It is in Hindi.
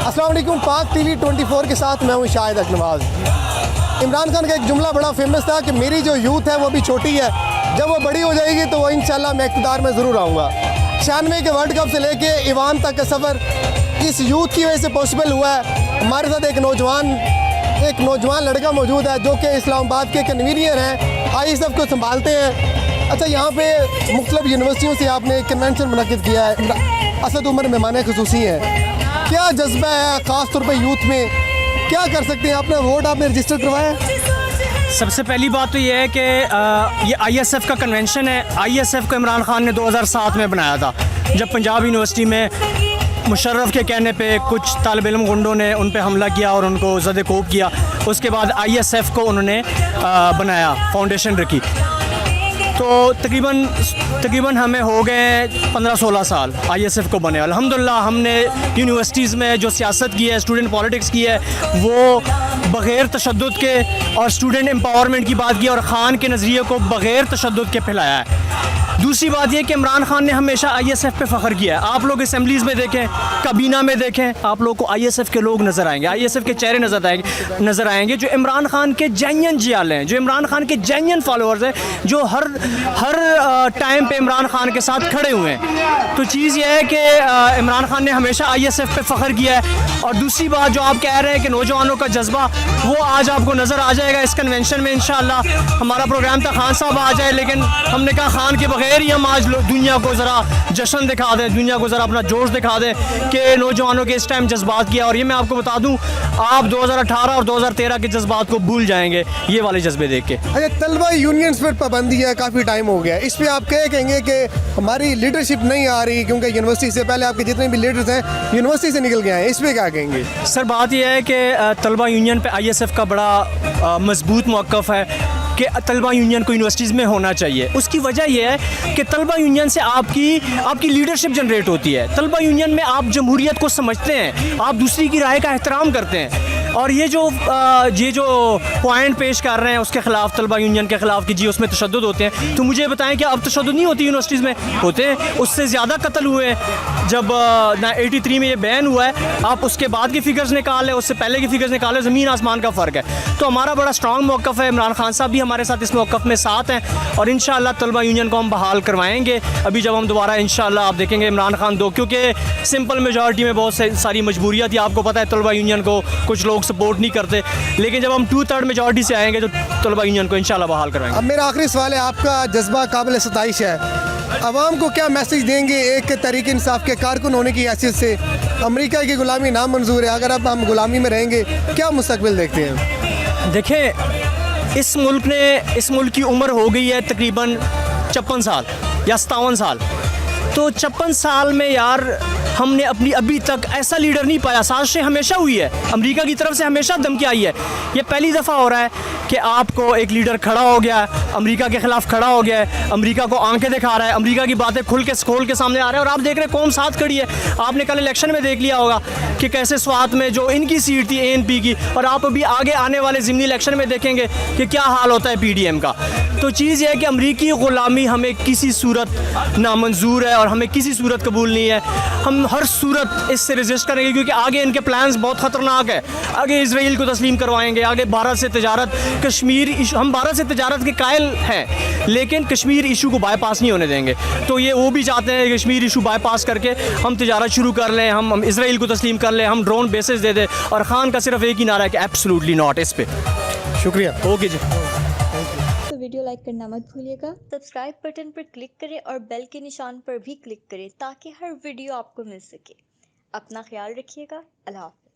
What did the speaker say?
अस्सलाम वालेकुम। पाक टीवी 24 के साथ मैं हूँ शाहिद अकनवाज। इमरान खान का एक जुमला बड़ा फेमस था कि मेरी जो यूथ है वो भी छोटी है, जब वो बड़ी हो जाएगी तो वो इंशाल्लाह मैं इक़्तिदार में ज़रूर आऊँगा। 96 के वर्ल्ड कप से लेके ईवान तक का सफ़र इस यूथ की वजह से पॉसिबल हुआ है। हमारे साथ एक नौजवान लड़का मौजूद है जो कि इस्लामाबाद के कन्वीनियर हैं, ISF को संभालते हैं। अच्छा, यहाँ पे मुख्तलिफ यूनिवर्सिटियों से आपने कन्वेंशन मुनक़िद किया है, असद उमर मेहमान ख़ुसूसी हैं। क्या जज्बा है ख़ास तौर पर यूथ में, क्या कर सकते हैं? अपना वोट आपने रजिस्टर करवाया? सबसे पहली बात तो ये है कि ये ISF का कन्वेंशन है। ISF को इमरान खान ने 2007 में बनाया था, जब पंजाब यूनिवर्सिटी में मुशर्रफ के कहने पे कुछ तालिब इल्म गुंडों ने उन पे हमला किया और उनको ज़द-ए-कोब किया। उसके बाद ISF को उन्होंने बनाया, फाउंडेशन रखी। तो तकरीबन हमें हो गए 15-16 साल ISF को बने। अल्हम्दुलिल्लाह हमने यूनिवर्सिटीज़ में जो सियासत की है, स्टूडेंट पॉलिटिक्स की है, वो बग़ैर तशद्दुद के, और स्टूडेंट एम्पावरमेंट की बात की और ख़ान के नज़रिए को बग़ैर तशद्दुद के फैलाया है। दूसरी बात यह कि इमरान खान ने हमेशा ISF पे फ़ख्र किया है। आप लोग असम्बलीज़ में देखें, काबीना में देखें, आप लोग को ISF के लोग नज़र आएंगे, ISF के चेहरे नज़र आएंगे जो इमरान खान के जेन्युइन जियाल हैं, जो इमरान खान के जेन्युइन फॉलोअर्स हैं, जो हर टाइम पे इमरान खान के साथ खड़े हुए हैं। तो चीज़ यह है कि इमरान खान ने हमेशा ISF पे फ़ख्र किया है। और दूसरी बात जो आप कह रहे हैं कि नौजवानों का जज्बा, वो आज आपको नज़र आ जाएगा इस कन्वेंशन में इंशाअल्लाह। हमारा प्रोग्राम था खान साहब आ जाए, लेकिन हमने कहा खान के बगैर ही हम आज दुनिया को ज़रा जश्न दिखा दें, दुनिया को ज़रा अपना जोश दिखा दें कि नौजवानों के इस टाइम जज्बात किया। और ये मैं आपको बता दूं, आप 2018 और 2013 के जज्बात को भूल जाएंगे ये वाले जज्बे देख के। अच्छा, तलबा यूनियंस पर पाबंदी है, काफ़ी टाइम हो गया, इस पर आप क्या कहेंगे कि हमारी लीडरशिप नहीं आ रही? क्योंकि यूनिवर्सिटी से पहले आपके जितने भी लीडर्स हैं यूनिवर्सिटी से निकल गए हैं, इस पर क्या कहेंगे? सर, बात यह है कि तलबा यूनियन पे ISF का बड़ा मजबूत मौक़िफ़ है कि तलबा यूनियन को यूनिवर्सिटीज़ में होना चाहिए। उसकी वजह यह है कि तलबा यूनियन से आपकी लीडरशिप जनरेट होती है। तलबा यूनियन में आप जमहूरियत को समझते हैं, आप दूसरी की राय का एहतराम करते हैं। और ये जो पॉइंट पेश कर रहे हैं उसके ख़िलाफ़, तलबा यूनियन के ख़िलाफ़ कि जी उसमें तशद्दुद होते हैं, तो मुझे बताएं कि अब तशद्दुद नहीं होती यूनिवर्सिटीज़ में? होते हैं, उससे ज़्यादा कत्ल हुए हैं। जब 83 में ये बैन हुआ है, आप उसके बाद की फ़िगर्स निकालें, उससे पहले की फ़िगर्स निकालें, ज़मीन आसमान का फ़र्क है। तो हमारा बड़ा स्ट्रॉन्ग मौक़िफ़ है। इमरान खान साहब भी हमारे साथ इस मौक़िफ़ में साथ हैं और इंशाअल्लाह तलबा यूनियन को हम बहाल करवाएंगे। अभी जब हम दोबारा इंशाअल्लाह आप देखेंगे इमरान खान क्योंकि सिंपल मेजॉरिटी में बहुत सारी मजबूरियाँ थी। आपको पता है तलबा यूनियन को कुछ लोग सपोर्ट नहीं करते, लेकिन जब हम 2/3 मेजॉरिटी से आएंगे तो तलबा यूनियन को इंशाअल्लाह बहाल करवाएंगे। अब मेरा आखिरी सवाल है, आपका जज्बा काबिल सताइश है, आवाम को क्या मैसेज देंगे एक तहरीक इंसाफ के कारकुन होने की हैसियत से? अमेरिका की गुलामी नामंजूर है, अगर अब हम गुलामी में रहेंगे क्या मुस्तकबिल देखते हैं? देखें, इस मुल्क की उम्र हो गई है तकरीबन 56 साल या 57 साल। तो 56 साल में यार हमने अभी तक ऐसा लीडर नहीं पाया। साजिशें हमेशा हुई है, अमेरिका की तरफ से हमेशा धमकी आई है। ये पहली दफ़ा हो रहा है कि आपको एक लीडर खड़ा हो गया, अमेरिका के ख़िलाफ़ खड़ा हो गया है, अमेरिका को आंखें दिखा रहा है, अमेरिका की बातें खोल के सामने आ रहा है। और आप देख रहे हैं कौम साथ खड़ी है। आपने कल इलेक्शन में देख लिया होगा कि कैसे स्वात में जो इनकी सीट थी ANP की, और आप अभी आगे आने वाले ज़िमनी इलेक्शन में देखेंगे कि क्या हाल होता है PDM का। तो चीज़ यह है कि अमरीकी ग़ुलामी हमें किसी सूरत नामंजूर है और हमें किसी सूरत कबूल नहीं है। हम हर सूरत इससे रेजिस्ट करेंगे क्योंकि आगे इनके प्लान्स बहुत ख़तरनाक है। आगे इसराइल को तस्लीम करवाएंगे, आगे भारत से तजारत, कश्मीर इशू, हम भारत से तजारत के कायल हैं, लेकिन कश्मीर इशू को बाईपास नहीं होने देंगे। तो ये वो भी चाहते हैं कश्मीर इशू बाईपास करके हम तजारत शुरू कर लें, हम इसराइल को तस्लीम कर लें, हम ड्रोन बेसिस दे दें। और ख़ान का सिर्फ एक ही नारा है कि एब्सोल्युटली नॉट। इस पर शुक्रिया। ओके जी। तो वीडियो लाइक करना मत भूलिएगा, सब्सक्राइब बटन पर क्लिक करें और बेल के निशान पर भी क्लिक करें ताकि हर वीडियो आपको मिल सके। अपना ख्याल रखिएगा। अल्लाह हाफ़िज़।